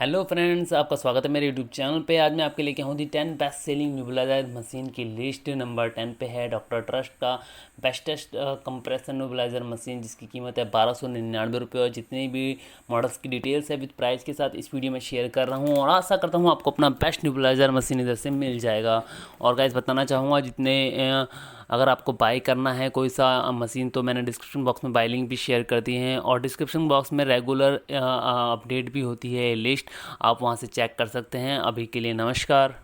Hello friends, आपका स्वागत है मेरे यूट्यूब चैनल पे। आज मैं आपके लेके आऊँ दी 10 बेस्ट सेलिंग न्यूबलाइजर मशीन की लिस्ट। नंबर 10 पे है डॉक्टर ट्रस्ट का बेस्टेस्ट कंप्रेसर न्यूबलाइजर मशीन, जिसकी कीमत है 1299 रुपये। और जितनी भी मॉडल्स की डिटेल्स है विद प्राइस के साथ इस वीडियो में शेयर कर रहा हूँ, और आशा करता हूँ आपको अपना बेस्ट न्यूबलाइजर मशीन इधर से मिल जाएगा। और गाइस बताना चाहूँगा, अगर आपको बाई करना है कोई सा मशीन, तो मैंने डिस्क्रिप्शन बॉक्स में बाई लिंक भी शेयर कर दी हैं, और डिस्क्रिप्शन बॉक्स में रेगुलर अपडेट भी होती है लिस्ट, आप वहां से चेक कर सकते हैं। अभी के लिए नमस्कार।